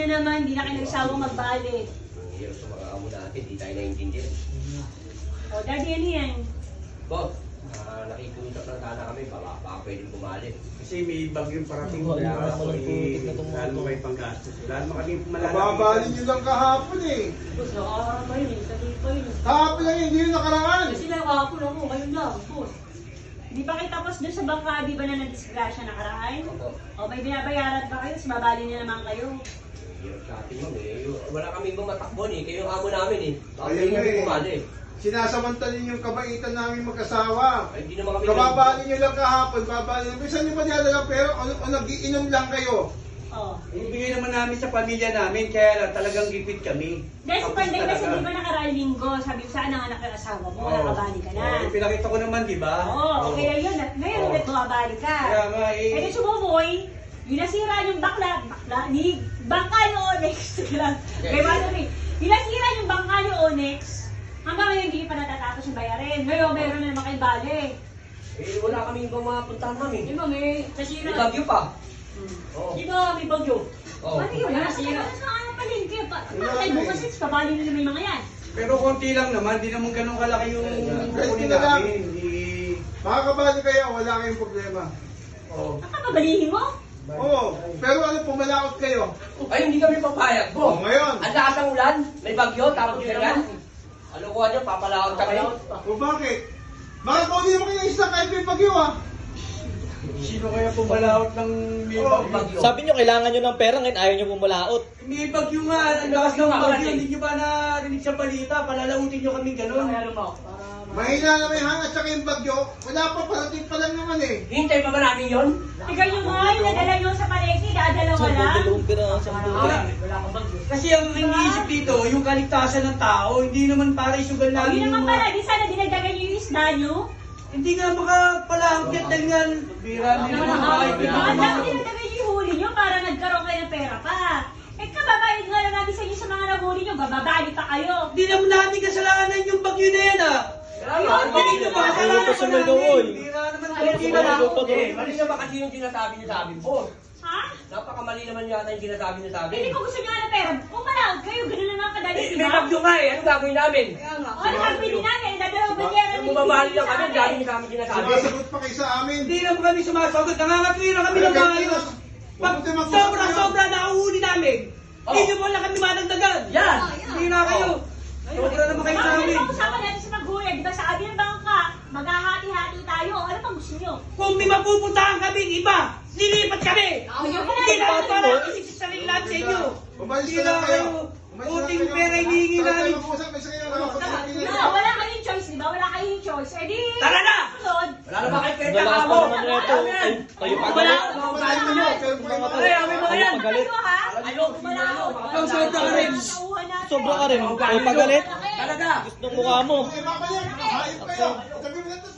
naman, hindi na kayo nagsawang magbalik. Ang hirap sa mga amo natin, di tayo naiintindihan. O, Daddy, ano yan? Bob, nakikuntak na sana kami, baka pwedeng bumalik. Kasi may bagyong parating mo kaya lalo mo kayo panggastos. Lalo mo kami malalaking. Kababalin nyo lang kahapon eh. Boss, nakakarap pa yun eh. Sabi pa yun. Kahapon lang hindi yun nakaraan. Kasi lang kahapon ako, ngayon lang, boss. Hindi pa kayo tapos dun sa bangka, di ba na nadisgrasya nakaraan? Opo. O, may binabayaran ba kayo? Tapos babali niya naman kayo. Hirap sa atin, ma'am eh. Wala kami bumatakbon eh. Kayo yung amo namin eh. Baka Ayun pwedeng nga kami eh. bumalik. Sinasamantalin yung kabaitan namin mag-asawa. Ay, hindi naman kami... Kababalin nyo lang kahapon, babalin nyo. Saan nyo pa niya pero o nag-iinom lang kayo? O. Ibigay naman namin sa pamilya namin, kaya lang talagang gipit kami. Dahil sa Tapos panday kasi talaga. di ba nakaraan linggo, sabi ko saan ang anak ng asawa mo, Oo. nakabali ka na. Oo, pinakita ko naman, di ba? Oo, kaya yun, at ngayon Oo. ulit bumabali ka. Kaya nga eh. Eh di sumumoy, yung nasira yung ni bangka ni Onyx. May bata rin. Yung nasira yung bangka ni Onyx, hanggang ngayon hindi pa natatapos yung bayarin. Ngayon meron na naman kayo bali. Eh, wala kami ibang mga puntahan namin. Di ba may nasira? May bagyo pa. Oo. Di ba may bagyo? Oo. Ano yun? Nasira. Sa ano palengke pa? Bakit mo kasi kabali nila may mga yan? Pero konti lang naman, di naman ganun kalaki yung Guys, kukunin hindi na lang. namin. Makakabali kayo, wala kayong problema. Oh. Nakakabalihin mo? Oo, pero ano, pumalakot kayo. Ay, hindi kami papayag. Oo, Bo, ngayon. ang lakas ng ulan, may bagyo, tapos ganyan. Ano ko niya, papalakot kami. O bakit? Bakit kung hindi naman kayo isang kahit may bagyo ah? Sino kaya pumalaot ng may Oo, bagyo? Sabi nyo, kailangan nyo ng pera, ngayon ayaw nyo pumalaot. May bagyo nga, ang lakas ng bagyo. Hindi nyo ba narinig sa balita? Palalautin nyo kami ganun. Mahina na may hangat sa yung bagyo, wala pa, parating pa lang naman eh. Hintay pa ba namin yun? Ikaw yung mga yung nadala nyo sa palengke, dadalawa Sa lang. dalawang pera, sa Wala. Kasi ang iniisip dito, yung kaligtasan ng tao, hindi naman para isugal O, namin yun yung naman mga... pala, di sana dinagdagan nyo yung isda nyo. Hindi nga makapalangkit dahil nga... Bira, hindi naman makakait. Ang dami dinagdagan nyo yung huli nyo para nagkaroon kayo ng pera pa. Eh, kababayad nga lang namin sa inyo sa mga nahuli nyo, bababali pa kayo. Hindi naman natin kasalanan yung bagyo na yan ah. Ayun, Hindi nyo ba kasalanan pa sumigaw, oy. Bira naman Ayun, hindi na lang. Eh, mali naman kasi yung sinasabi niyo sa amin, boss. Ha? Napakamali naman yata yung sinasabi niyo sa amin. Hindi ko gusto nyo ng pera. Kung malawag kayo, gano'n lang kadali, Eh, di may ba? bagyo nga eh, ano gagawin namin? O, ano gagawin namin? Dadalawa ba niya? Yung bumabali lang kami, galing niyo sa amin sinasabi. Sumasagot pa kayo sa amin. Hindi naman kami sumasagot. Nangangatwi na kami ng mga ayos. Pag sobra-sobra nakahuli namin. Oh. Hindi nyo mo lang kami madagdagan. Yan! Hindi na kayo. Sobra naman kayo sa Ano amin. bang usapan natin sa maghuli? Di ba sa amin ng bangka, maghahati-hati tayo. Ano pang gusto nyo? Kung may mapupuntahan kami iba, lilipat kami. Hindi naman para isip sa sarili lahat sa inyo. Umalis Hindi na lang na kayo. kayo. Umalis na Kunting kayo. pera hinihingi namin. Mag-usap kayo sa kayo, nakapag-usap kayo. No, wala kayong choice, di ba? Wala kayong choice. Eh di, Tara na! sunod. Wala na ba kayo kwenta Dalawa ka pa mo? naman reto. Ay, kayo pa Wala! galit. Mga mo nyo! Ay, Ay, may mga yan! Magalit. Kayo ha? Ayoko kumalaot. Ikaw, sobra ka rin. Sobra ka rin. Ay, pagalit. Talaga! Gusto ng mukha mo. Okay, babalik. Hayop kayo. Sabi mo na ito,